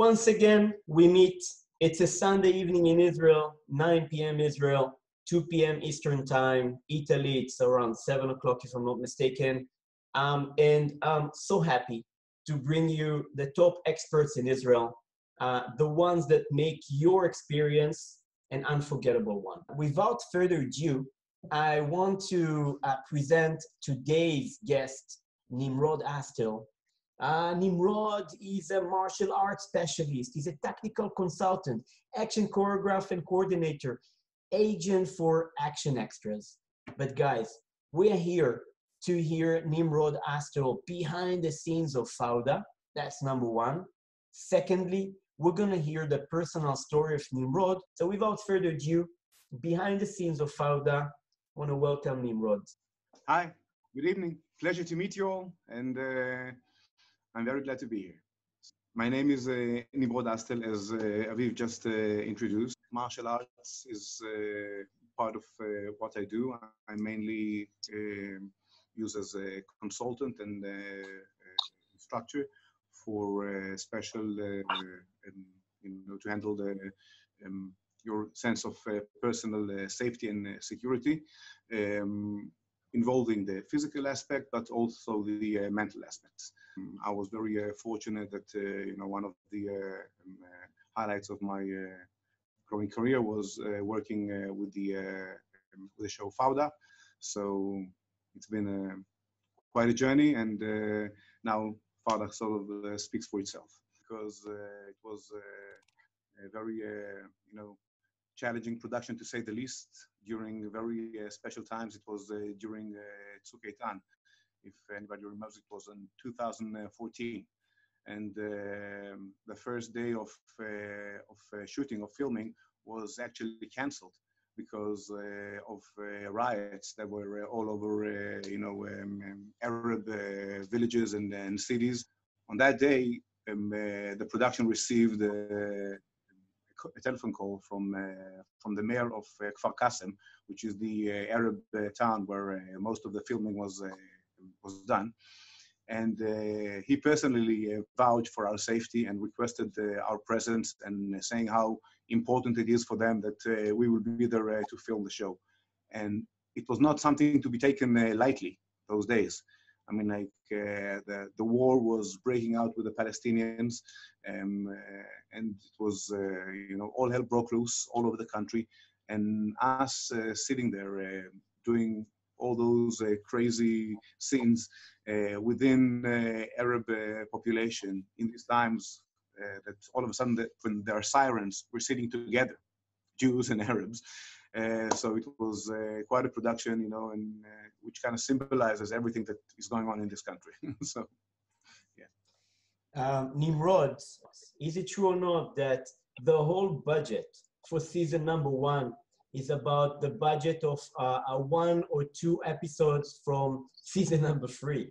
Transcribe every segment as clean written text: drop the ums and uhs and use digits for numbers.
once again, we meet. It's a Sunday evening in Israel, 9 p.m. Israel, 2 p.m. Eastern time. Italy, it's around 7 o'clock, if I'm not mistaken. And I'm so happy to bring you the top experts in Israel, the ones that make your experience an unforgettable one. Without further ado, I want to present today's guest, Nimrod Astel. Nimrod is a martial arts specialist. He's a technical consultant, action choreographer and coordinator, agent for action extras. But guys, we are here to hear Nimrod Astel behind the scenes of Fauda. That's number one. Secondly, we're gonna hear the personal story of Nimrod. So without further ado, behind the scenes of Fauda, I want to welcome Nimrod. Hi, good evening. Pleasure to meet you all, and I'm very glad to be here. My name is Nimrod Astel, as Aviv just introduced. Martial arts is part of what I do. I mainly use as a consultant and instructor for special, to handle your sense of personal safety and security, involving the physical aspect, but also the mental aspects. I was very fortunate that one of the highlights of my growing career was working with the show Fauda. So it's been quite a journey, and now Fauda sort of speaks for itself, because it was a very challenging production, to say the least, during very special times. It was during Tzuk Eitan. If anybody remembers, it was in 2014. And the first day of shooting, of filming, was actually canceled because of riots that were all over, Arab villages and cities. On that day, the production received a telephone call from the mayor of Kfar Qasim, which is the Arab town where most of the filming was done. And he personally vouched for our safety and requested our presence, and saying how important it is for them that we will be there to film the show. And it was not something to be taken lightly those days. I mean, like the war was breaking out with the Palestinians, and it was, all hell broke loose all over the country. And us sitting there doing all those crazy scenes within Arab population in these times, that all of a sudden, when there are sirens, we're sitting together, Jews and Arabs. So it was quite a production, and which kind of symbolizes everything that is going on in this country. So, yeah. Nimrod, is it true or not that the whole budget for season number 1 is about the budget of 1 or 2 episodes from season number 3?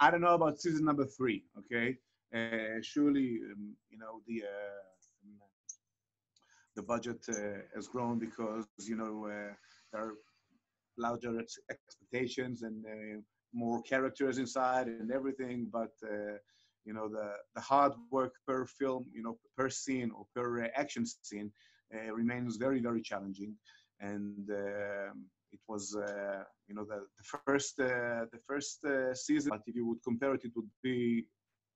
I don't know about season number 3, okay? Surely, the budget has grown because, there are larger expectations and more characters inside and everything. But, the hard work per film, per scene or per action scene remains very, very challenging. And it was, the first season, but if you would compare it, it would be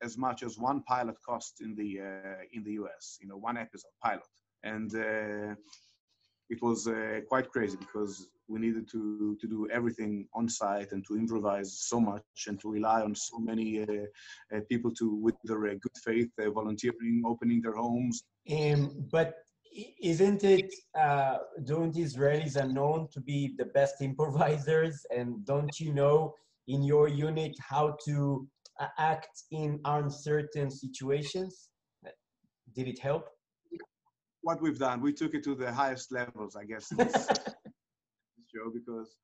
as much as one pilot cost in the US, one episode pilot. And it was quite crazy because we needed to do everything on site and to improvise so much and to rely on so many people with their good faith, volunteering, opening their homes. But isn't it, don't Israelis are known to be the best improvisers? And don't you know in your unit how to act in uncertain situations? Did it help? What we've done, we took it to the highest levels, I guess, in this show, because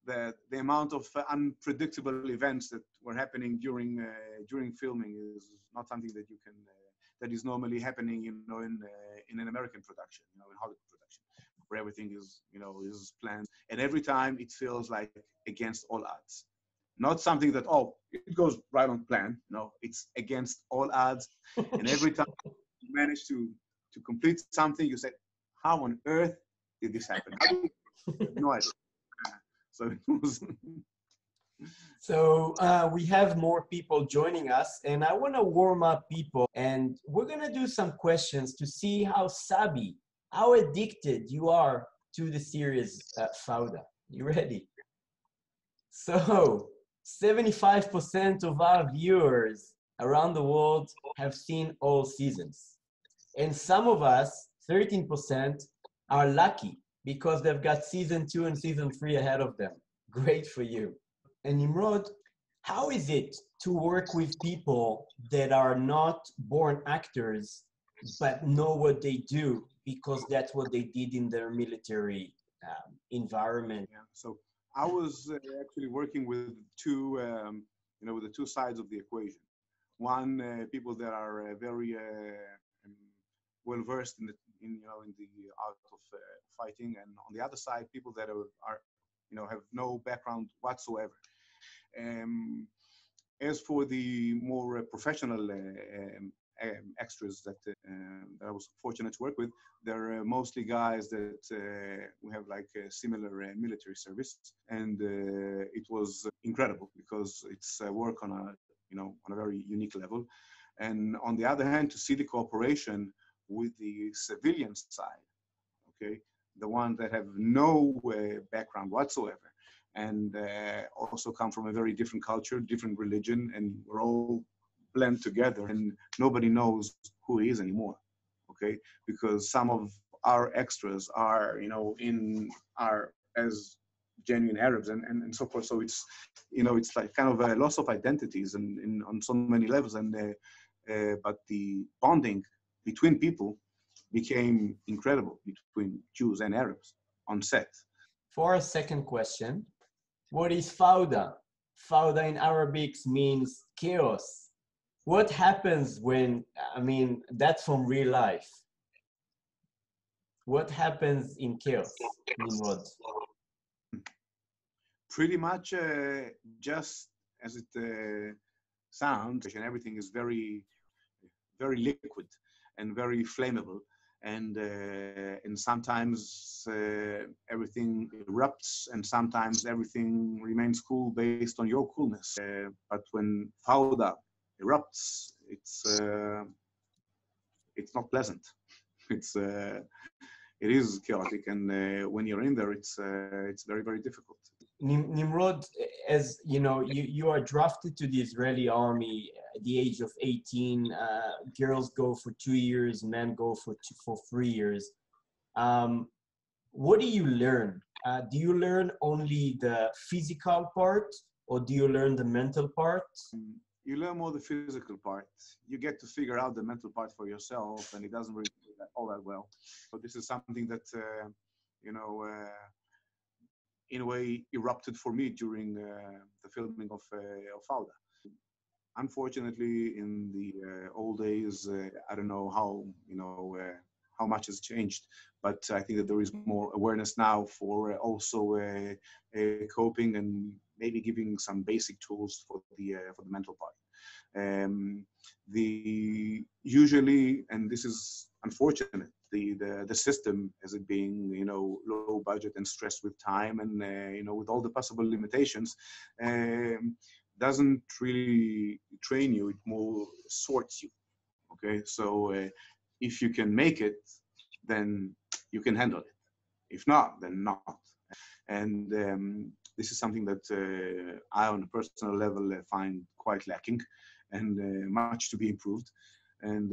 the amount of unpredictable events that were happening during filming is not something that you can that is normally happening, in an American production, in Hollywood production, where everything is planned, and every time it feels like against all odds. not something that, oh, it goes right on plan. No, it's against all odds. And every time you manage to complete something, you say, how on earth did this happen? I have no idea. So it was. So we have more people joining us, and I want to warm up people, and we're going to do some questions to see how savvy, how addicted you are to the series Fauda. You ready? So 75% of our viewers around the world have seen all seasons. And some of us, 13%, are lucky because they've got season 2 and season 3 ahead of them. Great for you. And Nimrod, how is it to work with people that are not born actors but know what they do because that's what they did in their military environment? Yeah. So I was actually working with two, with the two sides of the equation. One, people that are very well versed in the art of fighting, and on the other side, people that are have no background whatsoever. Um, as for the more professional extras that I was fortunate to work with, they're mostly guys that we have like a similar military service, and it was incredible because it's work on a very unique level. And on the other hand, to see the cooperation with the civilian side, okay, the ones that have no background whatsoever, and also come from a very different culture, different religion, and we're all blend together, and nobody knows who he is anymore, okay? Because some of our extras are, are as genuine Arabs and so forth. So it's, it's like kind of a loss of identities and on so many levels. And but the bonding between people became incredible between Jews and Arabs on set. For a second question, what is Fauda? Fauda in Arabic means chaos. What happens when, that's from real life. What happens in chaos, Nimrod? Pretty much just as it sounds, and everything is very, very liquid and very flammable. And sometimes everything erupts, and sometimes everything remains cool based on your coolness. But when Fauda erupts, it's not pleasant. It is chaotic, and when you're in there, it's very, very difficult. Nimrod, as you know, you are drafted to the Israeli army at the age of 18. Girls go for 2 years, men go for 3 years. What do you learn? Do you learn only the physical part, or do you learn the mental part? You learn more the physical part. You get to figure out the mental part for yourself, and it doesn't really do that all that well. So this is something that in a way erupted for me during the filming of Fauda. Unfortunately, in the old days, I don't know how much has changed, but I think that there is more awareness now for also coping and maybe giving some basic tools for the mental part. Usually, and this is unfortunate, the system, as it being low budget and stressed with time and with all the possible limitations, doesn't really train you. It more sorts you. Okay, so if you can make it, then you can handle it. If not, then not. And this is something that I, on a personal level, find quite lacking and much to be improved. And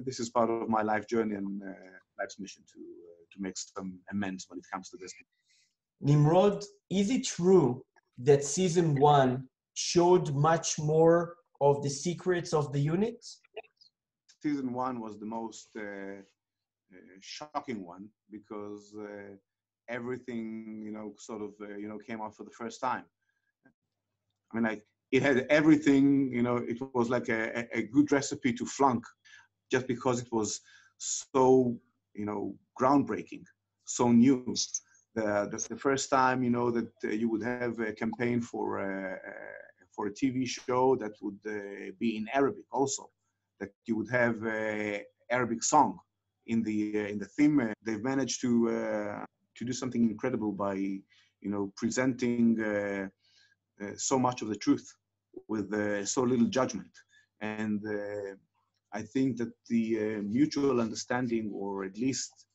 this is part of my life journey and life's mission to make some amends when it comes to this. Nimrod, is it true that season 1 showed much more of the secrets of the unit? Season 1 was the most shocking one because everything, sort of, came out for the first time. I mean, like, it had everything, it was like a good recipe to flunk just because it was so, groundbreaking, so new. That's the first time, that you would have a campaign for a TV show that would be in Arabic also, that you would have a Arabic song in the theme. They've managed to do something incredible by, presenting so much of the truth with so little judgment. And I think that the mutual understanding, or at least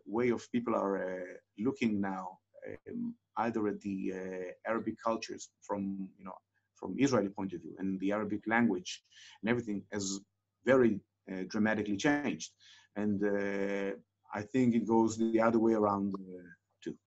way of people are looking now, either at the Arabic cultures from Israeli point of view, and the Arabic language and everything has very dramatically changed. And I think it goes the other way around too.